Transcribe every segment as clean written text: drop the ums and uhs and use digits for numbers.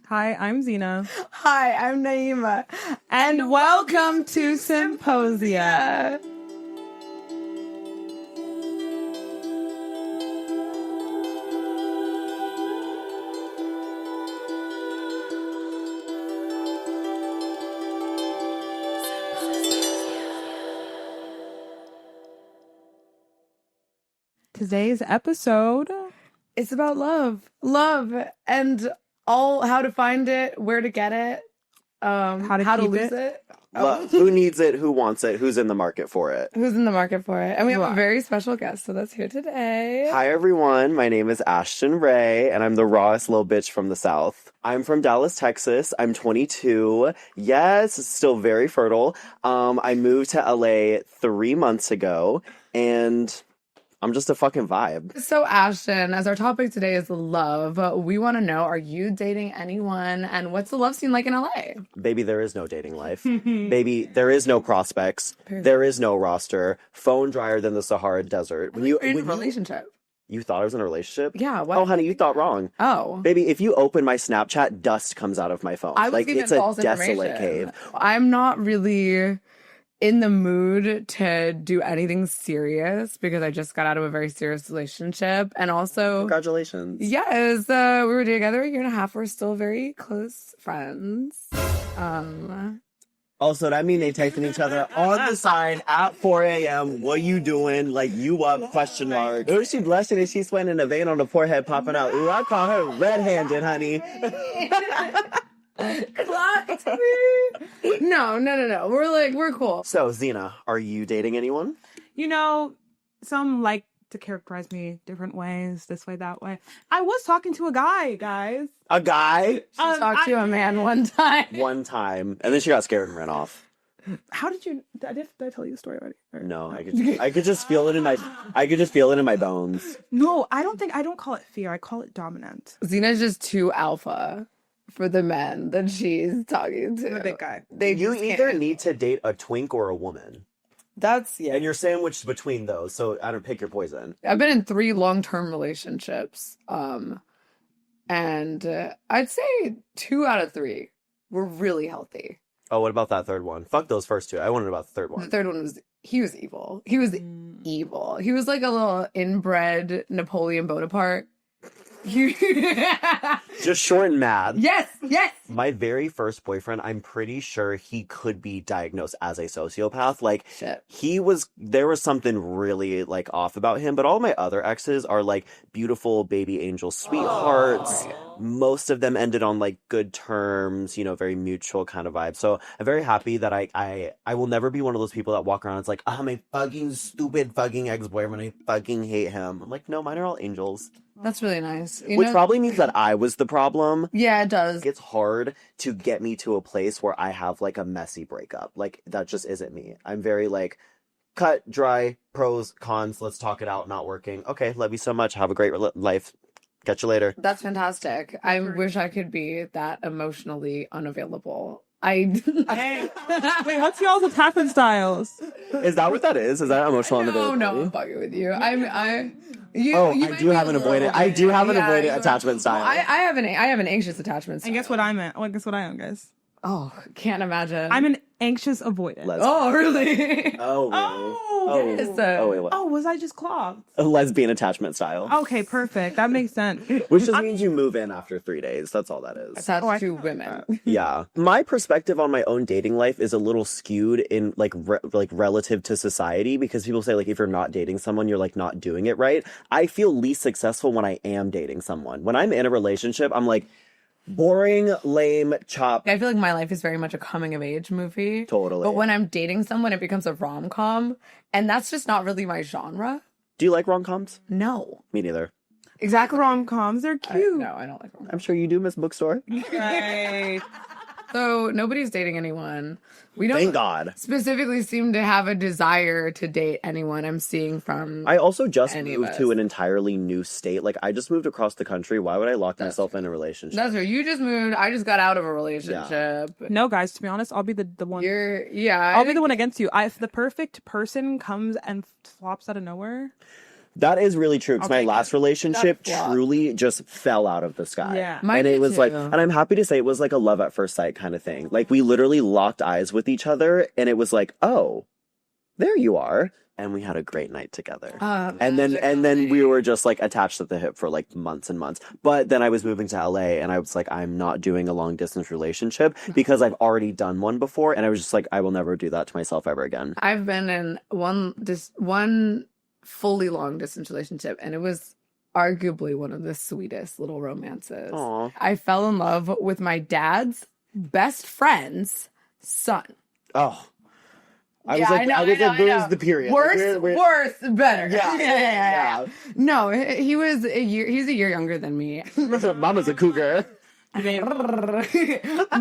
Hi, I'm Zina. Hi, I'm Naima. And welcome to Symposia. Today's episode, It's about love. Love and all how to find it, where to get it, how to keep lose it. Who needs it? Who wants it? Who's in the market for it? Who's in the market for it? And we have a very special guest, so that's here today. Hi, everyone. My name is Ashton Ray, and I'm the rawest little bitch from the South. I'm from Dallas, Texas. I'm 22. Yes, still very fertile. I moved to LA 3 months ago, and I'm just a fucking vibe. So, Ashton, as our topic today is love, we want to know, are you dating anyone? And what's the love scene like in LA? Baby, there is no dating life. Baby, there is no prospects. Period. There is no roster. Phone drier than the Sahara Desert. When you're in a relationship. You thought I was in a relationship? Yeah. What? Oh, honey, you thought wrong. Oh. Baby, if you open my Snapchat, dust comes out of my phone. I was given it's a false desolate information. cave. I'm not really in the mood to do anything serious because I just got out of a very serious relationship. And also, Congratulations. yes, we were together 1.5 years. We're still very close friends. Also, that mean they texting each other on the side at 4 a.m. What you doing? Like, you up? Question mark. Ooh, she blushing and she's sweating a vein on the forehead popping out. Ooh, I call her red-handed, honey. Clocked me. No. We're cool. So, Zina, are you dating anyone? you know, some like to characterize me different ways, this way, that way. I was talking to a guy, guys. A guy? She talked to a man one time. One time. And then she got scared and ran off. How did you? Did I tell you the story already? Or- No, I could just feel it in my bones. No, I don't call it fear. I call it dominant. Zena's just too alpha for the men that she's talking to. The big guy. You either need to date a twink or a woman. That's, yeah. And you're sandwiched between those, so I don't pick your poison. I've been in 3 long-term relationships. And I'd say 2 out of 3 were really healthy. Oh, what about that third one? Fuck those first 2. I wanted about the third one. The third one was, he was evil. He was evil. He was like a little inbred Napoleon Bonaparte. Just short and mad. Yes. My very first boyfriend, I'm pretty sure he could be diagnosed as a sociopath. Like, Shit. there was something really, like, off about him. But all my other exes are, like, beautiful baby angel sweethearts. Most of them ended on, like, good terms, you know, very mutual kind of vibe. So I'm very happy that I will never be one of those people that walk around. It's like, oh, my fucking stupid fucking ex-boyfriend. I fucking hate him. I'm like, no, mine are all angels. That's really nice. Which probably means that I was the problem. Yeah, it does. It's hard to get me to a place where I have, like, a messy breakup. Like, that just isn't me. I'm very, like, cut, dry, pros, cons, let's talk it out, not working. Okay, love you so much. Have a great life. Catch you later. That's fantastic. I wish I could be that emotionally unavailable. Hey, wait, what's y'all's attachment styles? Is that what that is? Is that emotional unavailability? No, I'm fucking with you. I do have an avoidant. I do have an avoidant attachment style. I have an anxious attachment style. And guess what I meant? Well, guess what I am, guys? Oh, can't imagine. I'm an anxious avoidant. Oh, really? Oh, really? Yes. Wait, what? Oh, was I just clogged? A lesbian attachment style. Okay, perfect. That makes sense. Which just means you move in after 3 days. That's all that is. That's 2 women. Yeah. My perspective on my own dating life is a little skewed in like relative to society, because people say, like, if you're not dating someone, you're, like, not doing it right. I feel least successful when I am dating someone. When I'm in a relationship, I'm like, boring, lame, chop. I feel like my life is very much a coming of age movie. Totally. But when I'm dating someone, it becomes a rom-com. And that's just not really my genre. Do you like rom-coms? No. Me neither. Exactly. Rom-coms, they're cute. No, I don't like rom-coms. I'm sure you do, Miss Bookstore. Right. So nobody's dating anyone. We don't Thank God. specifically seem to have a desire to date anyone I'm seeing from. I also just any of moved us. to an entirely new state. Like, I just moved across the country. Why would I lock myself in a relationship? That's right. You just moved. I just got out of a relationship. No, guys, to be honest, I'll be the one. I'll I'll be the one against you. If the perfect person comes and flops out of nowhere. That is really true, because my last relationship That's flawed. truly just fell out of the sky. Yeah. Mine And it was like, too. and I'm happy to say it was like a love at first sight kind of thing. Like, we literally locked eyes with each other, and it was like, oh, there you are. And we had a great night together. And then we were just like attached at the hip for like months and months. But then I was moving to LA, and I was like, I'm not doing a long distance relationship because I've already done one before. And I was just like, I will never do that to myself ever again. I've been in one fully long distance relationship, and it was arguably one of the sweetest little romances. Aw. I fell in love with my dad's best friend's son. Oh. I was Yeah, like, I know, I was I like, know. where's the period? Worse, better. Yeah. yeah. No, he was he's a year younger than me. Mama's a cougar. But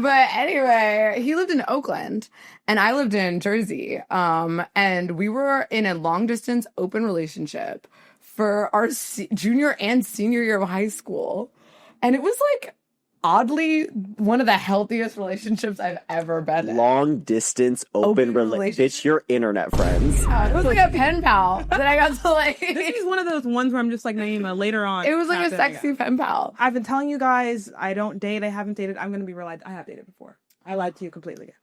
anyway, he lived in Oakland and I lived in Jersey. And we were in a long distance open relationship for our junior and senior year of high school. And it was like oddly one of the healthiest relationships I've ever been in. Long distance open relationship. Bitch, your internet friends. It was like a pen pal that I got to like. This is one of those ones where I'm just like, Naima, later on. It was like a not sexy doing it. pen pal. I've been telling you guys, I don't date. I haven't dated. I'm going to be real. I have dated before. I lied to you completely.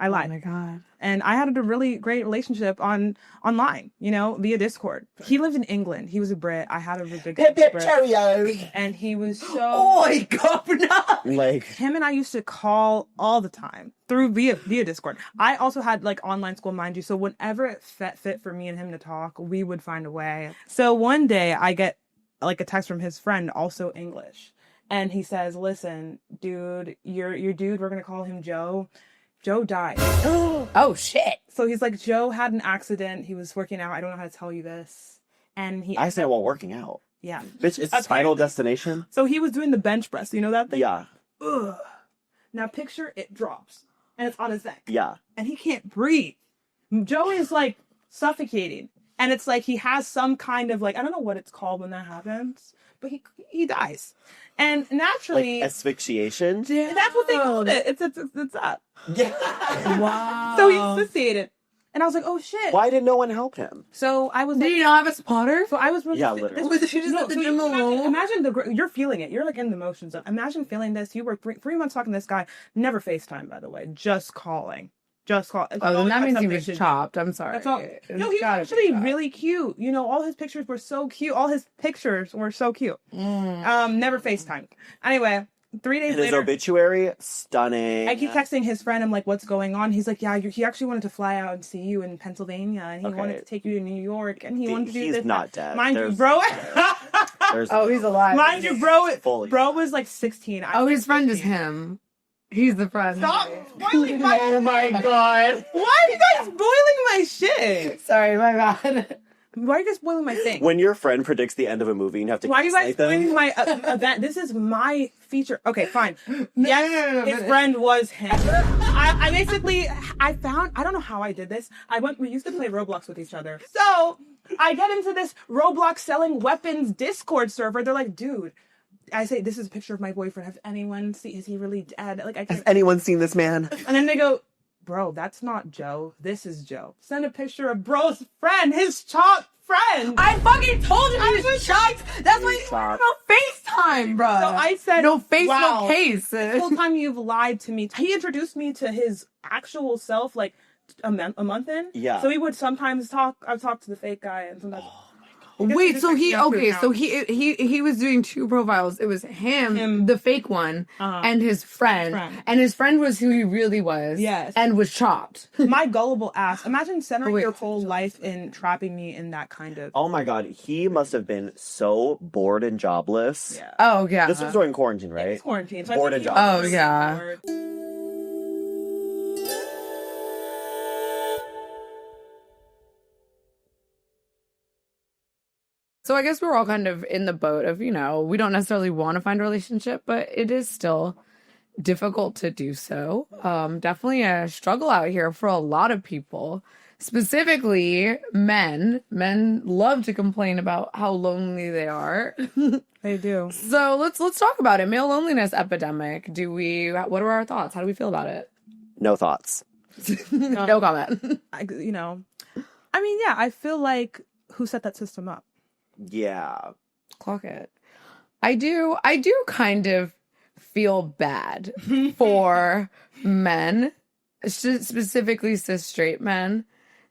I lied. Oh my God. And I had a really great relationship online, via Discord. He lived in England. He was a Brit. I had a big Brit. And he was so... Oi, governor! Like, Him and I used to call all the time via Discord. I also had like online school, mind you. So whenever it fit for me and him to talk, we would find a way. So one day I get like a text from his friend, also English. And he says, listen, dude, your dude, we're going to call him Joe. Joe died. Oh, shit. So he's like, Joe had an accident. He was working out. I don't know how to tell you this. And he... I say while working out. Yeah. Bitch, it's Final Destination. So he was doing the bench press. You know that thing? Yeah. Ugh. Now picture it drops. And it's on his neck. Yeah. And he can't breathe. Joe is like suffocating. And it's like he has some kind of like, I don't know what it's called when that happens. But he dies. And naturally... Like asphyxiation? Yeah. That's what they called it. It's that. Yeah. Wow. So he asphyxiated. And I was like, oh shit. Why did no one help him? So I was Did like... you not have a spotter? So I was... Yeah, literally. Was she just at the so gym alone? Imagine you're feeling it. You're like in the motions of... Imagine feeling this. You were 3 months talking to this guy. Never FaceTime, by the way. Just calling. Just call. Oh, then that means he was chopped. I'm sorry. That's all. No, he was actually really cute. All his pictures were so cute. Never FaceTime. Anyway, 3 days And his later, obituary, stunning. I keep texting his friend. I'm like, what's going on? He's like, yeah, he actually wanted to fly out and see you in Pennsylvania, and he wanted to take you to New York, and he wanted to do this. He's not dead. Mind you, bro. Oh, he's alive. Mind you, bro. Fully. Bro was like 16. His friend is him. He's the friend. Stop spoiling my... Oh my God. Why are you guys spoiling my shit? Sorry, my bad. Why are you guys spoiling my thing? When your friend predicts the end of a movie and you have to Why are you guys gaslight them? spoiling my event? This is my feature. Okay, fine. No, Yes, his friend was him. I basically, I don't know how I did this. We used to play Roblox with each other. So, I get into this Roblox selling weapons Discord server. They're like, dude, I say, this is a picture of my boyfriend. Has anyone seen, is he really dead? Like, Has anyone seen this man? And then they go, bro, that's not Joe. This is Joe. Send a picture of bro's friend, his chopped friend. I fucking told you he was shocked. That's why you want no FaceTime, bro. So I said, no face, wow, no case. The whole time you've lied to me. He introduced me to his actual self like a month in. Yeah. So he would sometimes I've talked to the fake guy and sometimes. Wait, so he was doing 2 profiles. It was him, the fake one, and his friend. And his friend was who he really was. Yes. And was chopped. My gullible ass. Imagine centering your whole life in trapping me in that kind of... Oh my God, he must have been so bored and jobless. Yeah. Oh, yeah. This was during quarantine, right? It's quarantine. So Bored and jobless. Oh, yeah. So I guess we're all kind of in the boat of, we don't necessarily want to find a relationship, but it is still difficult to do so. Definitely a struggle out here for a lot of people, specifically men. Men love to complain about how lonely they are. They do. So let's talk about it. Male loneliness epidemic. What are our thoughts? How do we feel about it? No thoughts. No comment. I mean, yeah, I feel like who set that system up? Yeah. Clock it. I do kind of feel bad for men, specifically cis straight men.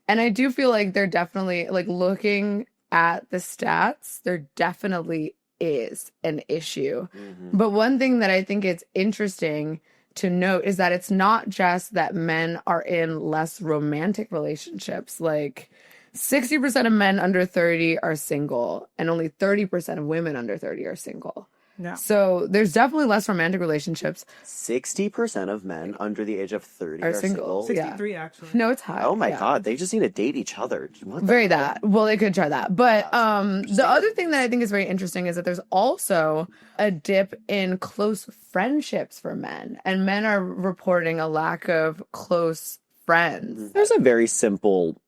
And I do feel like they're definitely, like, looking at the stats, there definitely is an issue. Mm-hmm. But one thing that I think it's interesting to note is that it's not just that men are in less romantic relationships. Like, 60% of men under 30 are single, and only 30% of women under 30 are single. Yeah. So there's definitely less romantic relationships. 60% of men under the age of 30 are single. 63 actually. No, it's high. Oh my Yeah. God, they just need to date each other. What the Very hell? that. Well, they could try that. But the other thing that I think is very interesting is that there's also a dip in close friendships for men. And men are reporting a lack of close friends. There's a very simple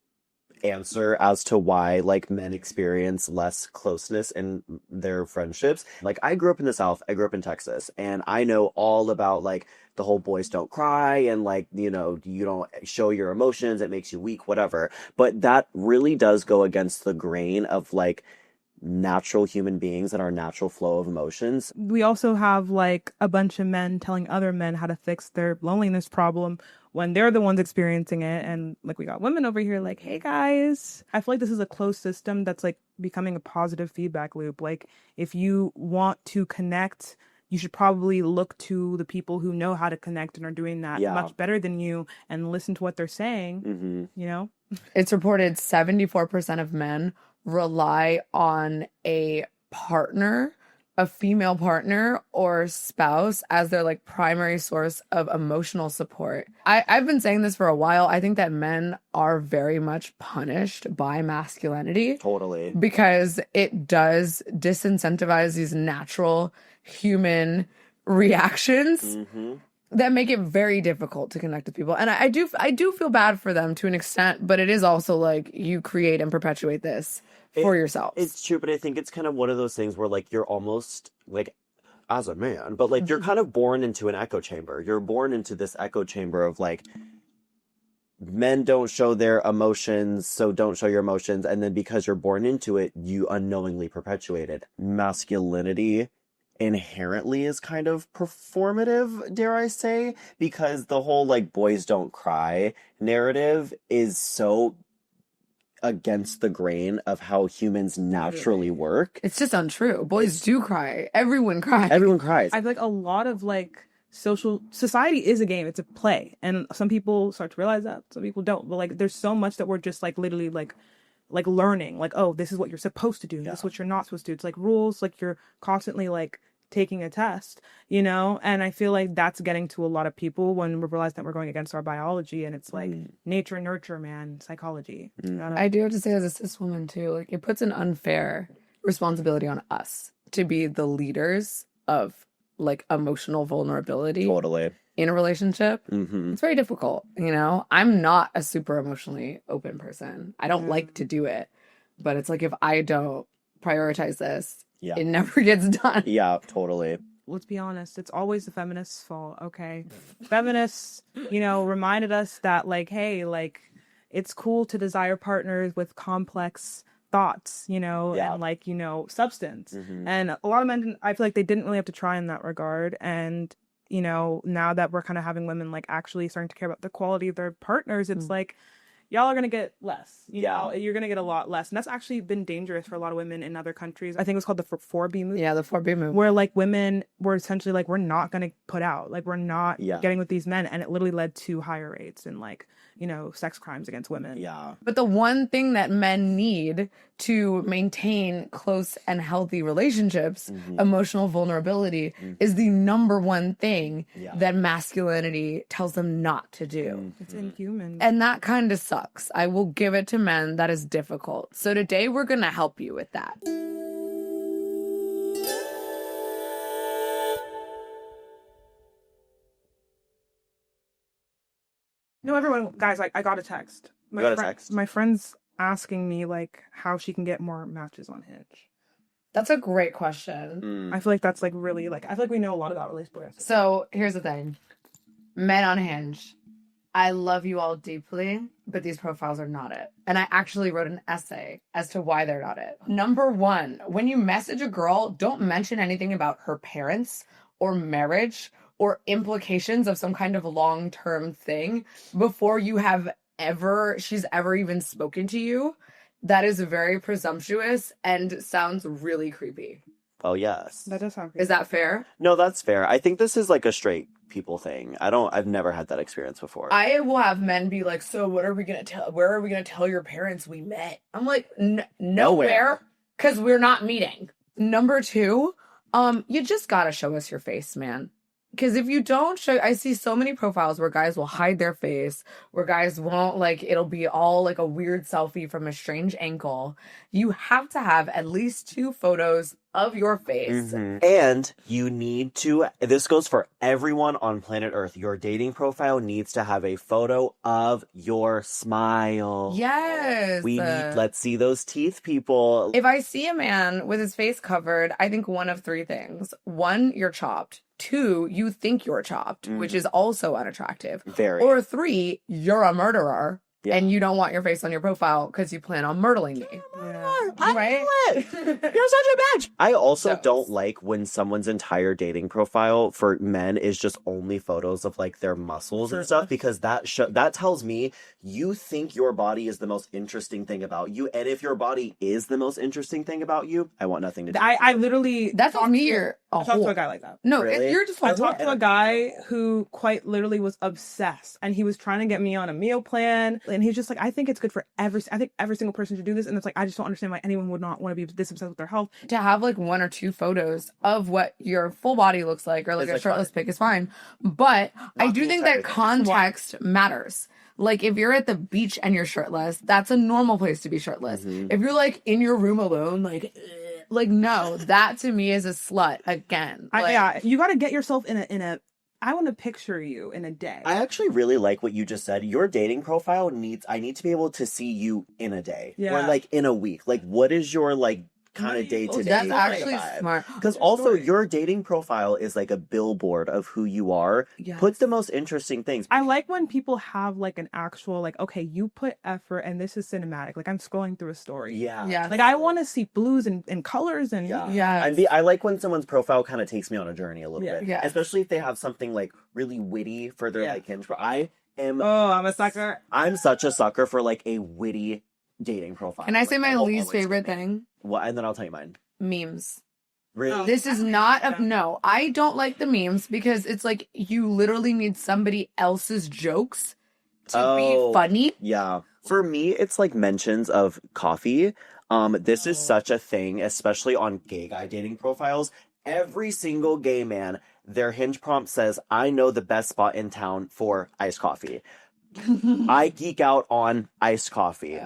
answer as to why like men experience less closeness in their friendships. Like I grew up in the South, I grew up in Texas, and I know all about like the whole boys don't cry and like, you know, you don't show your emotions, it makes you weak, whatever. But that really does go against the grain of like natural human beings and our natural flow of emotions. We also have like a bunch of men telling other men how to fix their loneliness problem when they're the ones experiencing it. And like we got women over here like, hey guys, I feel like this is a closed system that's like becoming a positive feedback loop. Like if you want to connect, you should probably look to the people who know how to connect and are doing that much better than you and listen to what they're saying, you know? It's reported 74% of men rely on a partner, a female partner or spouse as their like primary source of emotional support. I've been saying this for a while. I think that men are very much punished by masculinity. Totally. Because it does disincentivize these natural human reactions that make it very difficult to connect with people. And I do feel bad for them to an extent, but it is also like you create and perpetuate this for yourself. It's true, but I think it's kind of one of those things where like you're almost like as a man, but like you're kind of born into an echo chamber. You're born into this echo chamber of like men don't show their emotions, so don't show your emotions. And then because you're born into it, you unknowingly perpetuate it. Masculinity inherently is kind of performative, dare I say, because the whole like boys don't cry narrative is so against the grain of how humans naturally work. It's just untrue. Boys do cry. Everyone cries. Everyone cries. I feel like a lot of like society is a game. It's a play. And some people start to realize that. Some people don't. But like there's so much that we're just like literally like learning. Like, oh, this is what you're supposed to do. This is what you're not supposed to do. It's like rules. Like you're constantly like taking a test, you know? And I feel like that's getting to a lot of people when we realize that we're going against our biology, and it's like nature and nurture, man, psychology. I do have to say as a cis woman too, like it puts an unfair responsibility on us to be the leaders of like emotional vulnerability. Totally. In a relationship. It's very difficult, you know? I'm not a super emotionally open person. I don't like to do it, but it's like if I don't prioritize this, it never gets done. Yeah, totally. Let's be honest, it's always the feminists' fault, okay? Feminists, you know, reminded us that, like, hey, like, it's cool to desire partners with complex thoughts, you know, and, like, you know, substance. And a lot of men, I feel like they didn't really have to try in that regard. And, you know, now that we're kind of having women, like, actually starting to care about the quality of their partners, it's like, y'all are going to get less, you know, you're going to get a lot less. And that's actually been dangerous for a lot of women in other countries. I think it was called the 4B movement. Yeah, the 4B movement. Where like women were essentially like, we're not going to put out, like we're not getting with these men. And it literally led to higher rates and like, you know, sex crimes against women. Yeah. But the one thing that men need to maintain close and healthy relationships, emotional vulnerability, is the number one thing that masculinity tells them not to do. It's inhuman. And that kind of sucks. I will give it to men. That is difficult. So today we're going to help you with that. No, everyone, guys, I got a text. My friend's asking me like how she can get more matches on Hinge. That's a great question. I feel like that's like really like, I feel like we know a lot about relationships. So here's the thing. Men on Hinge, I love you all deeply, but these profiles are not it. And I actually wrote an essay as to why they're not it. Number one, when you message a girl, don't mention anything about her parents or marriage or implications of some kind of long-term thing before she's ever even spoken to you. That is very presumptuous and sounds really creepy. Oh, yes. That does sound creepy. Is that fair? No, that's fair. I think this is like a straight people thing. I've never had that experience before. I will have men be like, so what are we going to tell? Where are we going to tell your parents we met? I'm like, nowhere, because we're not meeting. Number two, you just got to show us your face, man. Because if you don't show, I see so many profiles where guys will hide their face, where guys won't, like, it'll be all like a weird selfie from a strange angle. You have to have at least 2 photos of your face. Mm-hmm. And you need to, this goes for everyone on planet Earth, your dating profile needs to have a photo of your smile. Yes. Let's see those teeth, people. If I see a man with his face covered, I think one of 3 things. 1, you're chopped. 2, you think you're chopped, which is also unattractive. Very. Or 3, you're a murderer. Yeah. And you don't want your face on your profile because you plan on murdering me. Right? You're such a bitch. I also don't like when someone's entire dating profile for men is just only photos of like their muscles and stuff, because that tells me you think your body is the most interesting thing about you, and if your body is the most interesting thing about you, I want nothing to do. I literally That's on me. I talked to a guy like that. No, Really? you're just I talked to a guy who quite literally was obsessed, and he was trying to get me on a meal plan, and he's just like, I think it's good for I think every single person should do this, and it's like, I just don't understand why anyone would not want to be this obsessed with their health. to have like 1 or 2 photos of what your full body looks like, or like It's a like shirtless pic is fine. But I Not do the think entire that thing. context matters. Like if you're at the beach and you're shirtless, that's a normal place to be shirtless. If you're like in your room alone, like no, that to me is a slut again. Like, You got to get yourself in a. I want to picture you in a day. I actually really like what you just said. Your dating profile I need to be able to see you in a day. Yeah. Or like in a week. Like what is your like kind of day to day? that's actually smart. Because also your dating profile is like a billboard of who you are. Yes. Put the most interesting things. I like when people have like an actual, like, okay, you put effort and this is cinematic. Like I'm scrolling through a story. Yeah. Yeah. Like I want to see blues and colors and Yeah. I like when someone's profile kind of takes me on a journey a little Yeah. bit. Yeah. Especially if they have something like really witty for their like hinge. I'm a sucker. I'm such a sucker for like a witty dating profile. Can I say Like, my that will least always favorite get me. thing? What? And then I'll tell you mine. Memes. Really? This is not no, I don't like the memes because it's like you literally need somebody else's jokes to be funny. Yeah. For me, it's like mentions of coffee. This is such a thing, especially on gay guy dating profiles. Every single gay man, their hinge prompt says, I know the best spot in town for iced coffee. I geek out on iced coffee.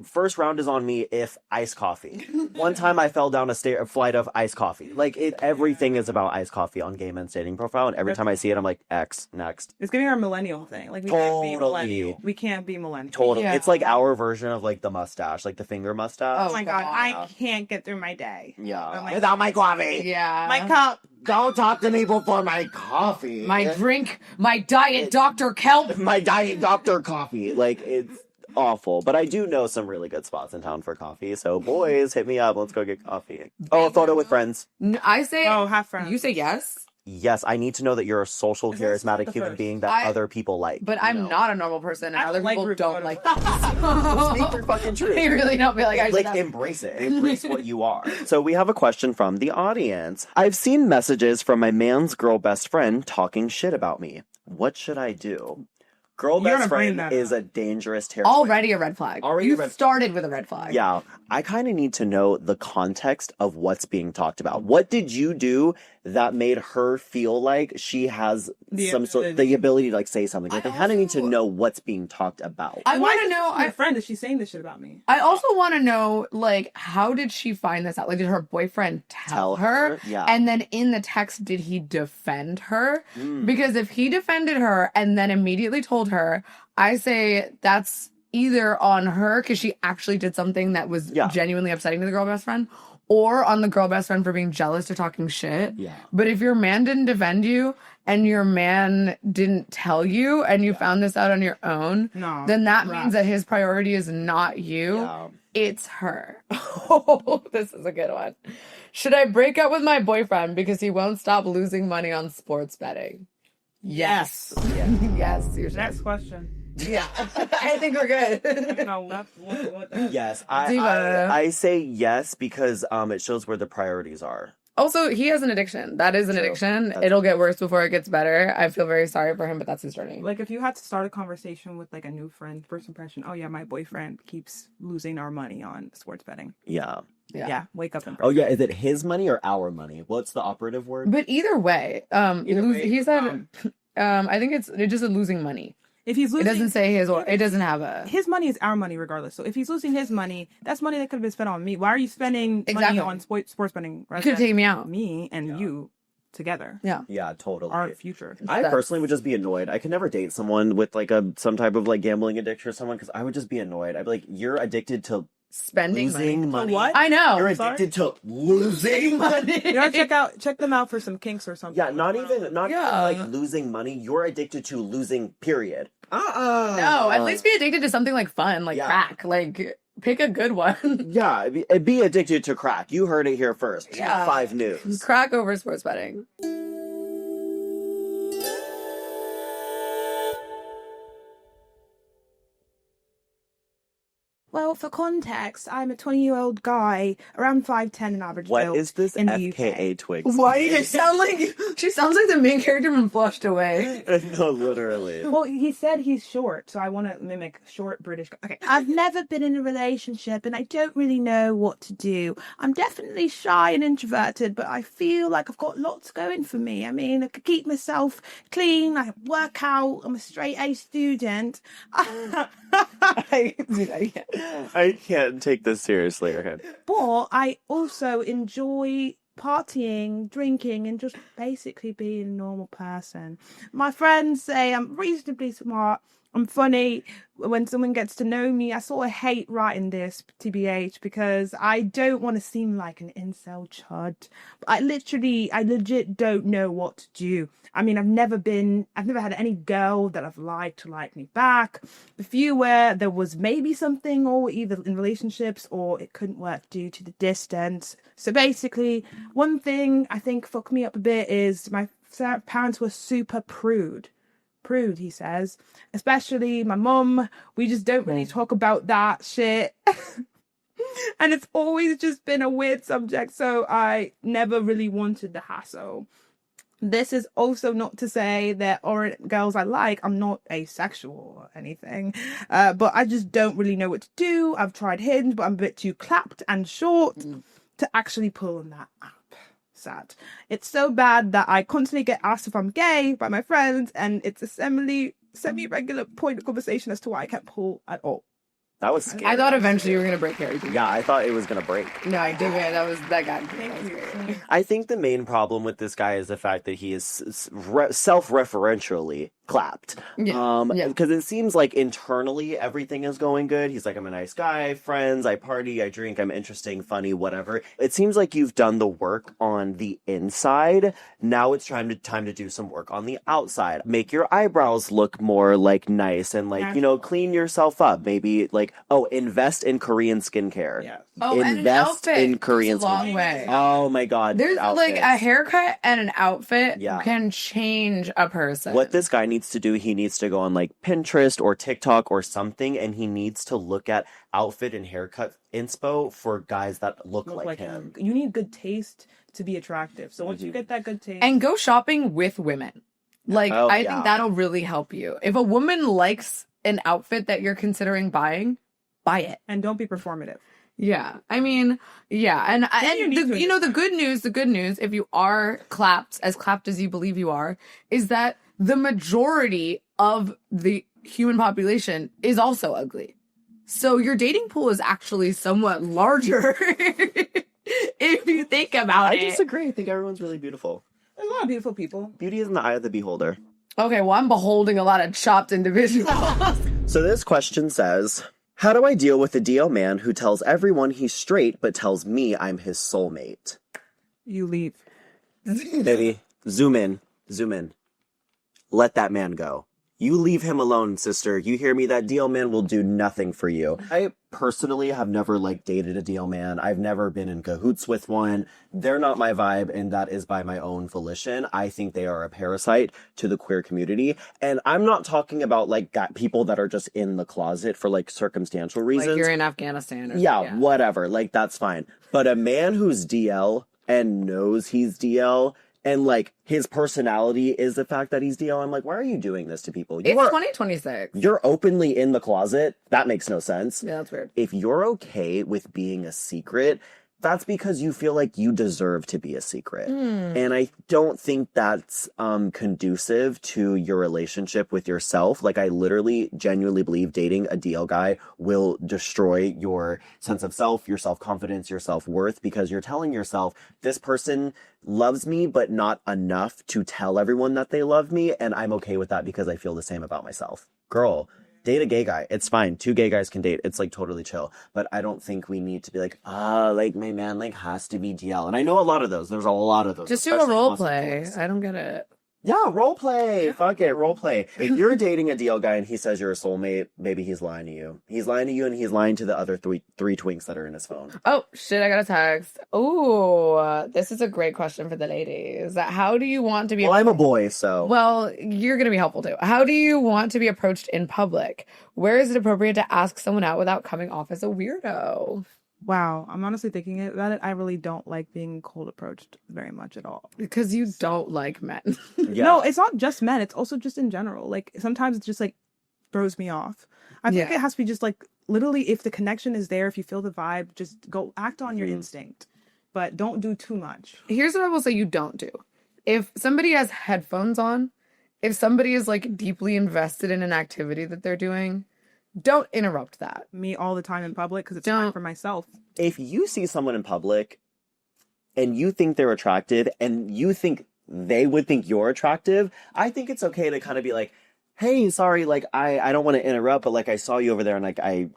First round is on me if iced coffee. One time I fell down a flight of iced coffee. Like everything is about iced coffee on gay men's dating profile, and every time I see it, I'm like, X next. It's giving our millennial thing. Like we can't be millennial. We can't be millennial. Totally. Yeah. It's like our version of like the mustache, like the finger mustache. Oh my god, I can't get through my day. Yeah. Without my coffee. Yeah. My cup. Don't talk to me before my coffee. My drink, my diet Dr. Kelp. My diet Dr. Coffee. Like, it's awful. But I do know some really good spots in town for coffee. So, boys, hit me up. Let's go get coffee. Oh, a photo with friends. I say, have friends. You say yes? Yes, I need to know that you're a social, charismatic the human first? being that other people like. But I'm not a normal person, and I other like people group don't photos. like that. Speak your fucking truth. They really don't feel like I should Like, have. embrace it. Embrace what you are. So we have a question from the audience. I've seen messages from my man's girl best friend talking shit about me. What should I do? Girl You're best gonna bring friend that is up. a dangerous territory. Already a red flag. You started with a red flag. Yeah. I kind of need to know the context of what's being talked about. What did you do that made her feel like she has the ability to like say something? Like I kind of need to know what's being talked about. I want to know. My friend, is she saying this shit about me? I also want to know, like, how did she find this out? Like, did her boyfriend tell her? Yeah. And then in the text, did he defend her? Because if he defended her and then immediately told her, I say that's either on her because she actually did something that was genuinely upsetting to the girl best friend, or on the girl best friend for being jealous or talking shit. Yeah. But if your man didn't defend you and your man didn't tell you and you found this out on your own, then that means that his priority is not you. Yeah. It's her. Oh, this is a good one. Should I break up with my boyfriend because he won't stop losing money on sports betting? Yes. Yes, you should. Next question. Yeah. I think we're good. No, what? Yes, Diva. I say yes because it shows where the priorities are. Also, he has an addiction. That is an addiction. It'll get worse before it gets better. I feel very sorry for him, but that's his journey. Like, if you had to start a conversation with, like, a new friend, first impression, oh, yeah, my boyfriend keeps losing our money on sports betting. Yeah. Yeah, wake up and Oh, yeah, is it his money or our money? What's the operative word? But either way, he said, I think it's just a losing money. If he's losing, it doesn't say his, or it doesn't have a. His money is our money regardless. So if he's losing his money, that's money that could have been spent on me. Why are you spending money on sports betting? You could take me out. Me and you together. Yeah, totally. Our future. I personally would just be annoyed. I could never date someone with like some type of like gambling addiction or someone because I would just be annoyed. I'd be like, you're addicted to spending losing money. What? I know. You're addicted to losing money. You gotta check them out for some kinks or something. Yeah, not even like losing money. You're addicted to losing. Period. No, at least be addicted to something like fun, like crack. Like pick a good one. Yeah, be addicted to crack. You heard it here first. Yeah. 5 News. Crack over sports betting. Well, for context, I'm a 20-year-old guy, around 5'10" in average build. What is this in the FKA UK. Twigs? Why do you sound like she sounds like the main character from Flushed Away? No, literally. Well, he said he's short, so I want to mimic short British. Okay, I've never been in a relationship, and I don't really know what to do. I'm definitely shy and introverted, but I feel like I've got lots going for me. I mean, I could keep myself clean. I work out. I'm a straight A student. I can't take this seriously. Okay. But I also enjoy partying, drinking, and just basically being a normal person. My friends say I'm reasonably smart. I'm funny. When someone gets to know me, I sort of hate writing this, TBH, because I don't want to seem like an incel chud. I legit don't know what to do. I mean, I've never had any girl that I've liked to like me back. The few where there was maybe something, or either in relationships or it couldn't work due to the distance. So basically, one thing I think fucked me up a bit is my parents were super prude, he says, especially my mum. We just don't really talk about that shit. And it's always just been a weird subject, so I never really wanted the hassle. This is also not to say that aren't girls I like. I'm not asexual or anything, but I just don't really know what to do. I've tried Hinge, but I'm a bit too clapped and short to actually pull on that app. Sad. It's so bad that I constantly get asked if I'm gay by my friends, and it's a semi-regular point of conversation as to why I can't pull at all. That was scary. I thought eventually you were gonna break Harry. Yeah, I thought it was gonna break. No, I didn't. That got great. I think the main problem with this guy is the fact that he is self-referentially clapped. Because it seems like internally everything is going good. He's like, I'm a nice guy, friends, I party, I drink, I'm interesting, funny, whatever. It seems like you've done the work on the inside. Now it's time to do some work on the outside. Make your eyebrows look more like nice and like, clean yourself up. Maybe like, invest in Korean skincare. Yeah. Oh, invest in Korean skincare. Long way. Oh my God. There's like a haircut and an outfit can change a person. What this guy needs to do, he needs to go on like Pinterest or TikTok or something, and he needs to look at outfit and haircut inspo for guys that look like him. You need good taste to be attractive. So once you get that good taste, and go shopping with women. Like, I think that'll really help you. If a woman likes an outfit that you're considering buying, buy it. And don't be performative. Yeah. I mean, yeah. And the good news, if you are clapped as you believe you are, is that the majority of the human population is also ugly. So your dating pool is actually somewhat larger if you think about it. I disagree. I think everyone's really beautiful. There's a lot of beautiful people. Beauty is in the eye of the beholder. Okay, well, I'm beholding a lot of chopped individuals. So this question says, how do I deal with a DL man who tells everyone he's straight but tells me I'm his soulmate? You leave. Baby, zoom in. let that man go. You leave him alone, sister. You hear me? That DL man will do nothing for you. I personally have never, like, dated a DL man. I've never been in cahoots with one. They're not my vibe, and that is by my own volition. I think they are a parasite to the queer community. And I'm not talking about, like, people that are just in the closet for, like, circumstantial reasons. Like you're in Afghanistan or yeah, whatever. Like, that's fine. But a man who's DL and knows he's DL... and, like, his personality is the fact that he's DL. I'm like, why are you doing this to people? It's 2026. You're openly in the closet. That makes no sense. Yeah, that's weird. If you're okay with being a secret, that's because you feel like you deserve to be a secret. And I don't think that's conducive to your relationship with yourself. Like, I literally genuinely believe dating a DL guy will destroy your sense of self, your self-confidence, your self-worth, because you're telling yourself, this person loves me, but not enough to tell everyone that they love me, and I'm okay with that because I feel the same about myself. Girl, date a gay guy. It's fine. 2 gay guys can date. It's, like, totally chill. But I don't think we need to be like, like, my man, like, has to be DL. And I know a lot of those. There's a lot of those. Just do a role play. I don't get it. Yeah, role play. Fuck it, role play. If you're dating a DL guy and he says you're a soulmate, maybe he's lying to you. He's lying to you, and he's lying to the other three twinks that are in his phone. Oh, shit, I got a text. Oh, this is a great question for the ladies. How do you want to be... Well, I'm a boy, so... Well, you're going to be helpful, too. How do you want to be approached in public? Where is it appropriate to ask someone out without coming off as a weirdo? Wow, I'm honestly thinking about it. I really don't like being cold approached very much at all. Because you don't like men. Yeah. No, it's not just men. It's also just in general. Like, sometimes it's just, like, throws me off. I think it has to be just, like, literally, if the connection is there, if you feel the vibe, just go act on your instinct. But don't do too much. Here's what I will say you don't do. If somebody has headphones on, if somebody is, like, deeply invested in an activity that they're doing... don't interrupt that. Me all the time in public because it's time for myself. If you see someone in public and you think they're attractive and you think they would think you're attractive, I think it's okay to kind of be like, hey, sorry, like, I don't want to interrupt, but, like, I saw you over there and, like, I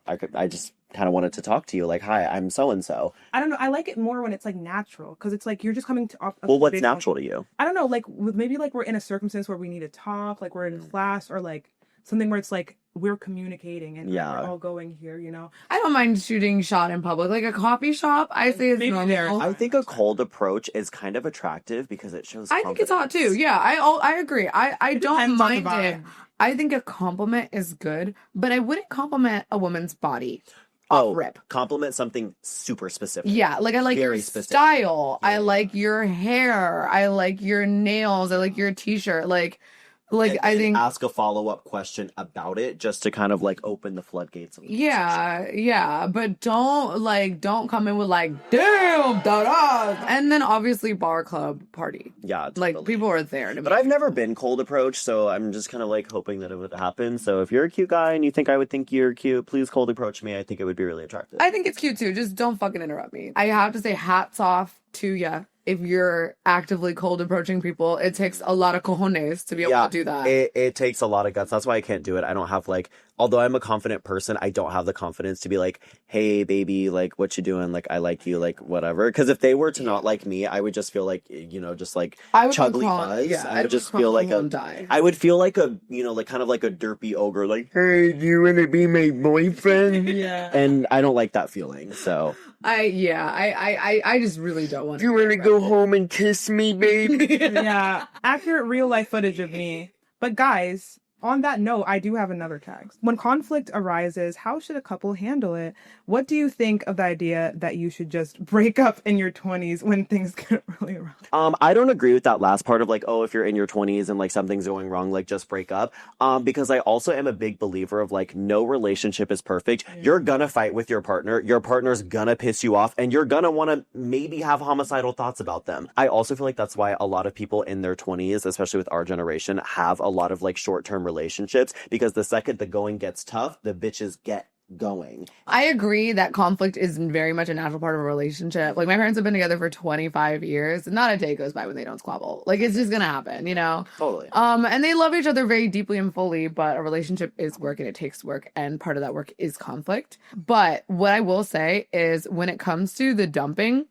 just kind of wanted to talk to you. Like, hi, I'm so-and-so. I don't know. I like it more when it's, like, natural because it's, like, you're just coming to... Well, what's natural to you? I don't know. Like, maybe, like, we're in a circumstance where we need to talk, like, we're in class or, like, something where it's, like, we're communicating and we're all going here, you know? I don't mind shooting shot in public. Like a coffee shop, I say it's normal. I think a cold approach is kind of attractive because it shows I think it's hot too. Yeah, I agree. I don't mind it. I think a compliment is good, but I wouldn't compliment a woman's body. Rip. Compliment something super specific. Yeah, like I like very your specific style. Yeah. I like your hair. I like your nails. I like your t-shirt. Like I think ask a follow-up question about it just to kind of like open the floodgates. Yeah, but don't come in with like damn da-da. And then obviously bar club party. Yeah, totally. Like people are there to But I've never been cold approached, so I'm just kind of like hoping that it would happen. So if you're a cute guy and you think I would think you're cute, please cold approach me. I think it would be really attractive. I think it's cute too. Just don't fucking interrupt me. I have to say hats off to ya. If you're actively cold approaching people, it takes a lot of cojones to be able to do that. It takes a lot of guts. That's why I can't do it. I don't have like, although I'm a confident person, I don't have the confidence to be like, hey, baby, like, what you doing? Like, I like you, like, whatever. Because if they were to not like me, I would just feel like, you know, just like chuggly fuzz. Yeah, I would just feel like I would feel like a, you know, like kind of like a derpy ogre, like, hey, do you want to be my boyfriend? Yeah. And I don't like that feeling, so. I just really don't want to. You want to go home and kiss me, babe? Yeah. Accurate real life footage of me. But guys, on that note, I do have another text. When conflict arises, how should a couple handle it? What do you think of the idea that you should just break up in your 20s when things get really wrong? I don't agree with that last part of like, oh, if you're in your 20s and like something's going wrong, like just break up. Because I also am a big believer of like, no relationship is perfect. Yeah. You're gonna fight with your partner. Your partner's gonna piss you off and you're gonna want to maybe have homicidal thoughts about them. I also feel like that's why a lot of people in their 20s, especially with our generation, have a lot of like short-term relationships, because the second the going gets tough, the bitches get going. I agree that conflict is very much a natural part of a relationship. Like my parents have been together for 25 years. Not a day goes by when they don't squabble. Like it's just gonna happen, you know? Totally. And they love each other very deeply and fully, but a relationship is work and it takes work, and part of that work is conflict. But what I will say is when it comes to the dumping,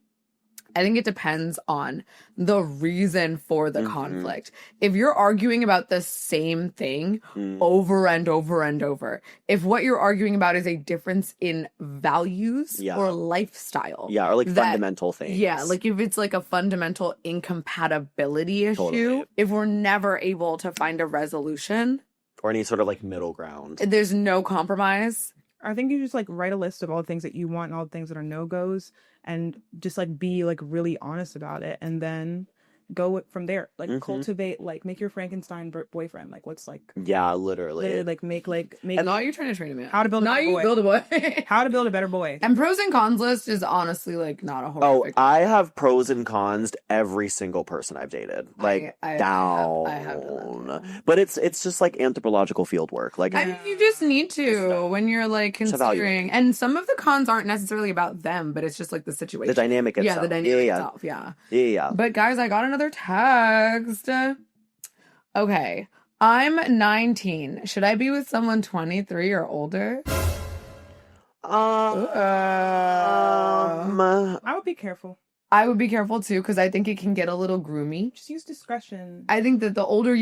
I think it depends on the reason for the conflict. If you're arguing about the same thing over and over and over, if what you're arguing about is a difference in values or lifestyle. Yeah, or like fundamental things. Yeah, like if it's like a fundamental incompatibility issue, if we're never able to find a resolution. Or any sort of like middle ground. There's no compromise. I think you just like write a list of all the things that you want and all the things that are no-goes and just like be like really honest about it and then go from there. Like cultivate, like make your Frankenstein boyfriend. Like what's like literally like make And now you're trying to train him in how to build a better boy. Build a boy. How to build a better boy. And pros and cons list is honestly like not a horrific. I have pros and cons to every single person I've dated. Like I down. have done that. But it's just like anthropological field work. Like I mean, you just need to when you're like considering, and some of the cons aren't necessarily about them, but it's just like the situation, the dynamic itself. Yeah, the dynamic itself. Yeah. Yeah. But guys, I got another text. Okay, I'm 19. Should I be with someone 23 or older? I would be careful. I would be careful too, because I think it can get a little groomy. Just use discretion. I think that the older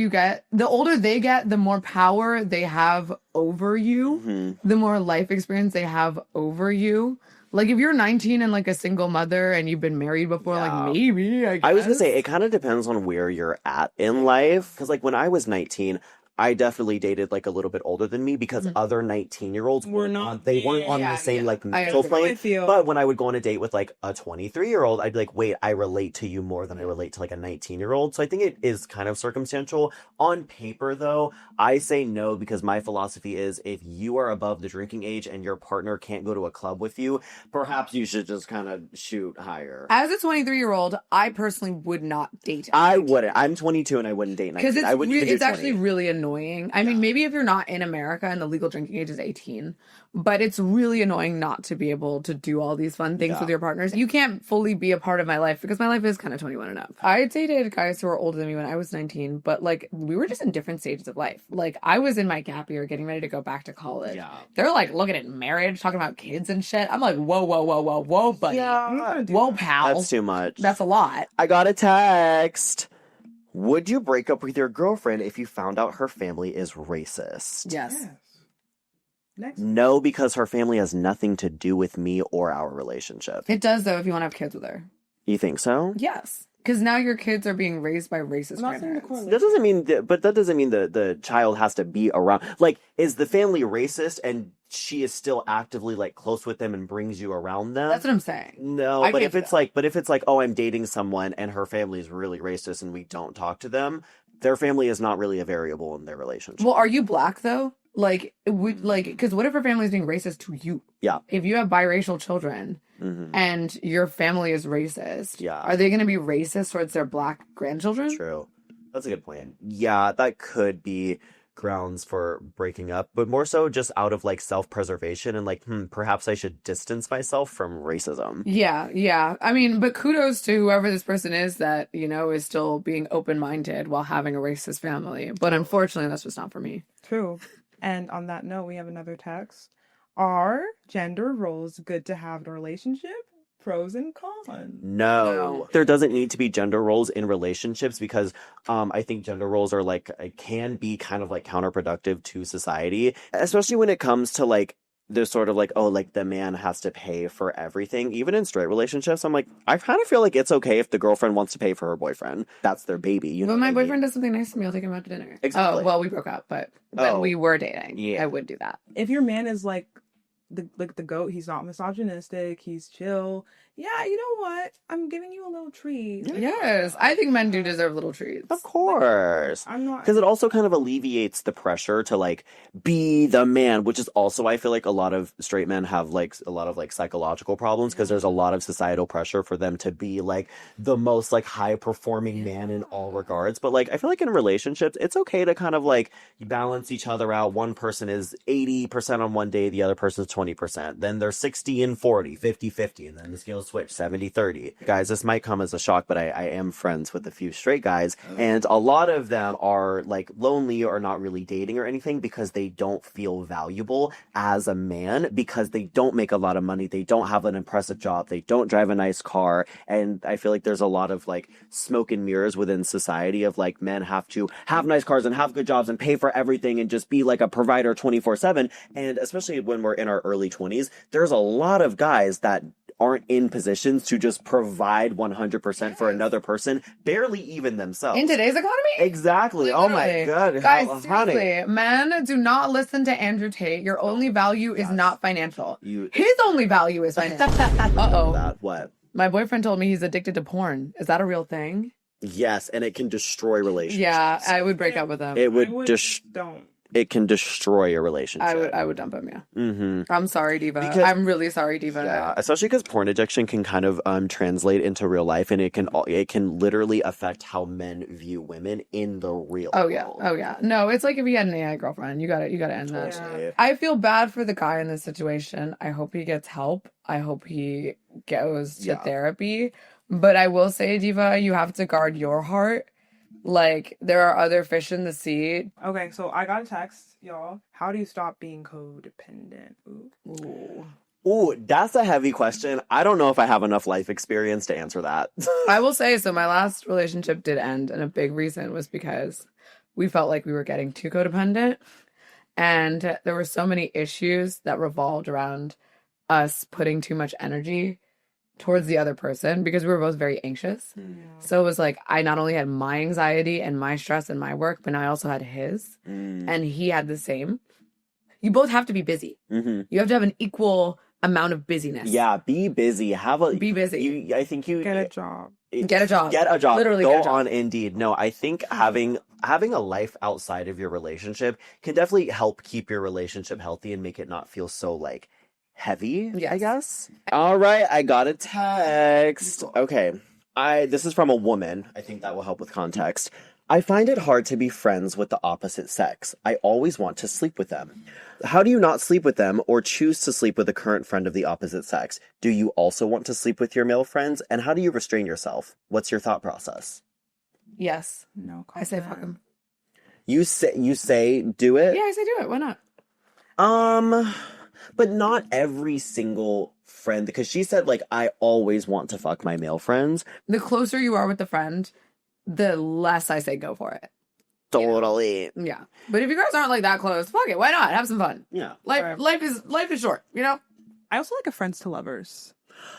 they get, the more power they have over you, the more life experience they have over you. Like if you're 19 and like a single mother and you've been married before, like maybe, I guess. I was gonna say, it kind of depends on where you're at in life. Because like when I was 19, I definitely dated like a little bit older than me because other 19-year-olds weren't on the same like mental plane. But when I would go on a date with like a 23-year-old, I'd be like, wait, I relate to you more than I relate to like a 19-year-old. So I think it is kind of circumstantial. On paper though, I say no because my philosophy is if you are above the drinking age and your partner can't go to a club with you, perhaps you should just kind of shoot higher. As a 23-year-old, I personally would not date. I wouldn't. I'm 22 and I wouldn't date 19. Because it's actually really annoying. I mean, maybe if you're not in America and the legal drinking age is 18, but it's really annoying not to be able to do all these fun things with your partners. You can't fully be a part of my life because my life is kind of 21 and up. I dated guys who were older than me when I was 19, but like we were just in different stages of life. Like I was in my gap year getting ready to go back to college. Yeah. They're like looking at marriage, talking about kids and shit. I'm like, whoa, buddy. Yeah, whoa, pal. That's too much. That's a lot. I got a text. Would you break up with your girlfriend if you found out her family is racist? Yes. Next. No, because her family has nothing to do with me or our relationship. It does, though, if you want to have kids with her. You think so? Yes. Because now your kids are being raised by racist grandparents. That doesn't mean the child has to be around. Like, is the family racist and she is still actively like close with them and brings you around them? That's what I'm saying. No, but if it's like, oh, I'm dating someone and her family is really racist and we don't talk to them, their family is not really a variable in their relationship. Well, are you black though? Because what if her family is being racist to you? Yeah. If you have biracial children and your family is racist, are they going to be racist towards their black grandchildren? True. That's a good point. Yeah, that could be grounds for breaking up, but more so just out of like self-preservation and like, perhaps I should distance myself from racism. Yeah. I mean, but kudos to whoever this person is that, is still being open-minded while having a racist family. But unfortunately, that's just not for me. True. And on that note, we have another text. Are gender roles good to have in a relationship? Pros and cons. No. There doesn't need to be gender roles in relationships because I think gender roles are can be kind of like counterproductive to society, especially when it comes to like there's sort of like, oh, like the man has to pay for everything. Even in straight relationships, I'm like, I kind of feel like it's okay if the girlfriend wants to pay for her boyfriend. That's their baby. But my boyfriend does something nice to me, I'll take him out to dinner. Exactly. Oh, well, we broke up, but when we were dating, I would do that. If your man is like the goat, he's not misogynistic, he's chill. Yeah, you know what? I'm giving you a little treat. Yes, I think men do deserve little treats. Of course. I'm not, because it also kind of alleviates the pressure to like be the man, which is also, I feel like a lot of straight men have like a lot of like psychological problems because there's a lot of societal pressure for them to be like the most like high performing man in all regards. But like I feel like in relationships, it's okay to kind of like balance each other out. One person is 80% on one day, the other person is 20%. Then they're 60 and 40, 50-50, and then the scales switch 70-30. Guys, this might come as a shock, but I am friends with a few straight guys, and a lot of them are like lonely or not really dating or anything because they don't feel valuable as a man, because they don't make a lot of money, they don't have an impressive job, they don't drive a nice car. And I feel like there's a lot of like smoke and mirrors within society of like men have to have nice cars and have good jobs and pay for everything and just be like a provider 24/7. And especially when we're in our early 20s, there's a lot of guys that aren't in positions to just provide 100% for another person, barely even themselves. In today's economy? Exactly. Literally. Oh my God. Guys, seriously, men, do not listen to Andrew Tate. Your only value is not financial. His only value is financial. Uh-oh. What? My boyfriend told me he's addicted to porn. Is that a real thing? Yes, and it can destroy relationships. Yeah, I would break up with him. It would don't. It can destroy a relationship. I would dump him, yeah. Mm-hmm. I'm sorry, Diva. Because, I'm really sorry, Diva. Yeah, especially because porn addiction can kind of translate into real life, and it can literally affect how men view women in the real world. Oh yeah. No, it's like if you had an AI girlfriend, you gotta end that. Yeah. I feel bad for the guy in this situation. I hope he gets help. I hope he goes to therapy. But I will say, Diva, you have to guard your heart. Like, there are other fish in the sea. Okay, so I got a text, y'all. How do you stop being codependent? Ooh, that's a heavy question. I don't know if I have enough life experience to answer that. I will say, so my last relationship did end, and a big reason was because we felt like we were getting too codependent. And there were so many issues that revolved around us putting too much energy towards the other person because we were both very anxious. Yeah. So it was like I not only had my anxiety and my stress and my work, but now I also had his. And he had the same. You both have to be busy. Mm-hmm. You have to have an equal amount of busyness. Yeah, be busy. Be busy. I think you get a job. Get a job. Get a job. Literally go get a job. on Indeed. No, I think having a life outside of your relationship can definitely help keep your relationship healthy and make it not feel so like heavy, yes. I guess. All right, I got a text. Okay. This is from a woman. I think that will help with context. I find it hard to be friends with the opposite sex. I always want to sleep with them. How do you not sleep with them or choose to sleep with a current friend of the opposite sex? Do you also want to sleep with your male friends? And how do you restrain yourself? What's your thought process? Yes. No. I say fuck him. You say do it? Yeah, I say do it. Why not? But not every single friend, because she said, like, I always want to fuck my male friends. The closer you are with the friend, the less I say go for it. Totally. Yeah. But if you guys aren't like that close, fuck it. Why not? Have some fun. Yeah. Life is short, you know? I also like a friends to lovers.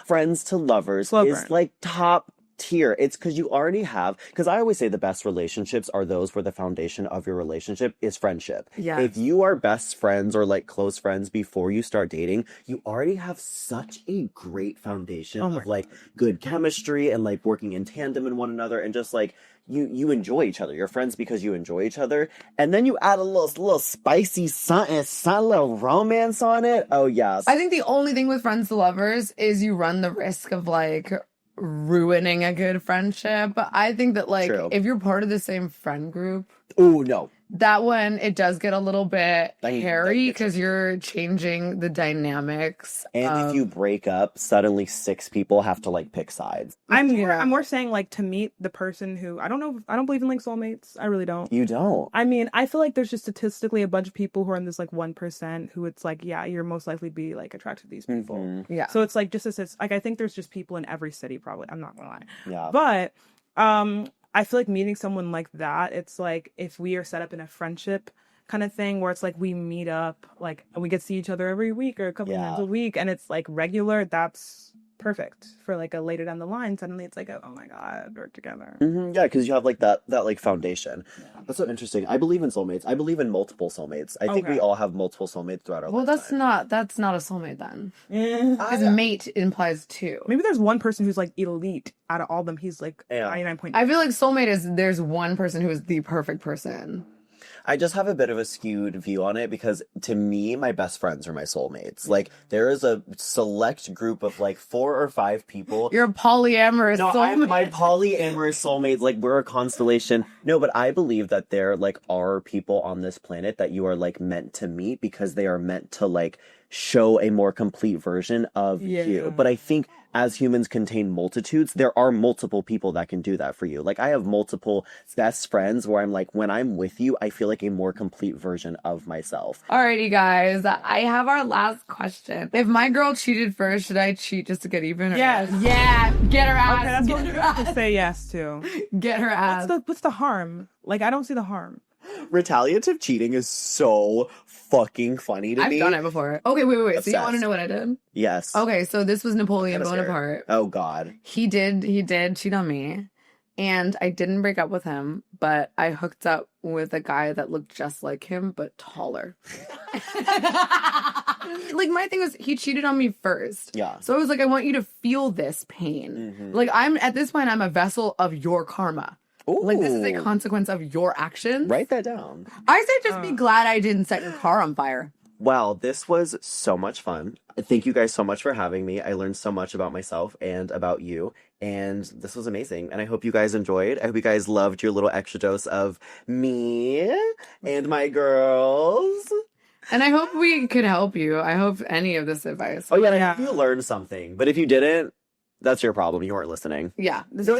Friends to lovers is like top tier. It's because you already have, because I always say the best relationships are those where the foundation of your relationship is friendship. Yeah. If you are best friends or like close friends before you start dating, you already have such a great foundation of like good chemistry and like working in tandem in one another and just like you enjoy each other. You're friends because you enjoy each other. And then you add a little spicy something, a little romance on it. Oh yes. I think the only thing with friends to lovers is you run the risk of like ruining a good friendship. But I think that like if you're part of the same friend group, oh no, that one it does get a little bit hairy because you're changing the dynamics. And if you break up, suddenly 6 people have to like pick sides. I'm more saying like to meet the person who I don't believe in like soulmates. I really don't. You don't? I mean, I feel like there's just statistically a bunch of people who are in this like 1% who it's like, yeah, you're most likely be like attracted to these people. Mm-hmm. Yeah. So it's like just as like I think there's just people in every city probably. I'm not gonna lie. Yeah. But I feel like meeting someone like that, it's like if we are set up in a friendship kind of thing where it's like we meet up, like we get to see each other every week or a couple times a week and it's like regular, that's perfect. For like a later down the line, suddenly it's like, oh my God, we're together. Mm-hmm. Yeah, because you have like that like foundation. Yeah. That's so interesting. I believe in soulmates. I believe in multiple soulmates. I think we all have multiple soulmates throughout our life. Well, that's not a soulmate then. Because mate implies 2. Maybe there's one person who's like elite out of all of them. He's like 99. I feel like soulmate is there's one person who is the perfect person. I just have a bit of a skewed view on it because to me, my best friends are my soulmates. Like there is a select group of like 4 or 5 people. You're a polyamorous soulmate. My polyamorous soulmates, like we're a constellation. No, but I believe that there like are people on this planet that you are like meant to meet because they are meant to like show a more complete version of Yeah. you. But I think as humans contain multitudes, there are multiple people that can do that for you. Like I have multiple best friends where I'm like, when I'm with you, I feel like a more complete version of myself. Alrighty, guys. I have our last question. If my girl cheated first, should I cheat just to get even? Or Yes. Yeah. Get her ass. Okay, that's what get we her have to ass. say yes to. Get her ass. What's the harm? Like, I don't see the harm. Retaliative cheating is so fucking funny to me. I've done it before. Okay, wait. So you Obsessed. want to know what I did? Yes. Okay, so this was Napoleon Kinda scared. Bonaparte. Oh God. He did cheat on me. And I didn't break up with him, but I hooked up with a guy that looked just like him, but taller. Like, my thing was, he cheated on me first. Yeah. So I was like, I want you to feel this pain. Like, at this point, I'm a vessel of your karma. Ooh. Like, this is a consequence of your actions. Write that down. I say just be glad I didn't set your car on fire. Well, this was so much fun. Thank you guys so much for having me. I learned so much about myself and about you, and this was amazing. And I hope you guys enjoyed. I hope you guys loved your little extra dose of me and my girls. And I hope we could help you. I hope any of this advice. Oh yeah, and I Yeah. hope you learned something. But if you didn't, that's your problem. You weren't listening. Yeah. So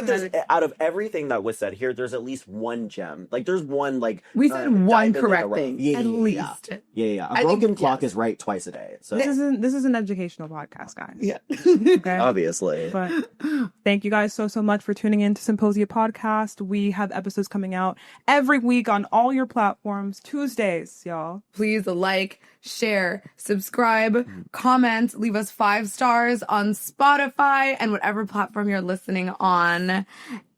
out of everything that was said here, there's at least one gem. Like there's one like We said one diamond in correct the rough. thing, Yeah, at yeah, least. Yeah. I A think, broken clock yes. is right twice a day. So This is an educational podcast, guys. Yeah. Okay. obviously. But thank you guys so much for tuning in to Symposia Podcast. We have episodes coming out every week on all your platforms, Tuesdays, y'all. Please like, share, subscribe, comment, leave us 5 stars on Spotify and whatever platform you're listening on.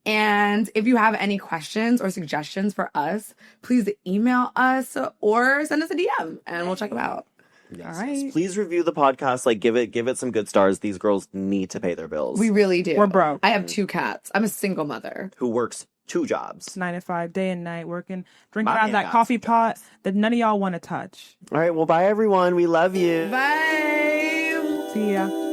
And if you have any questions or suggestions for us, please email us or send us a DM and we'll check them out. Yes, All right. yes. Please review the podcast. Like give it some good stars. These girls need to pay their bills. We really do. We're broke. I have 2 cats. I'm a single mother. Who works 2 jobs. 9 to 5, day and night, working, drinking My out man that got coffee some pot jobs. that none of y'all want to touch. All right. Well, bye everyone. We love you. Bye. See ya.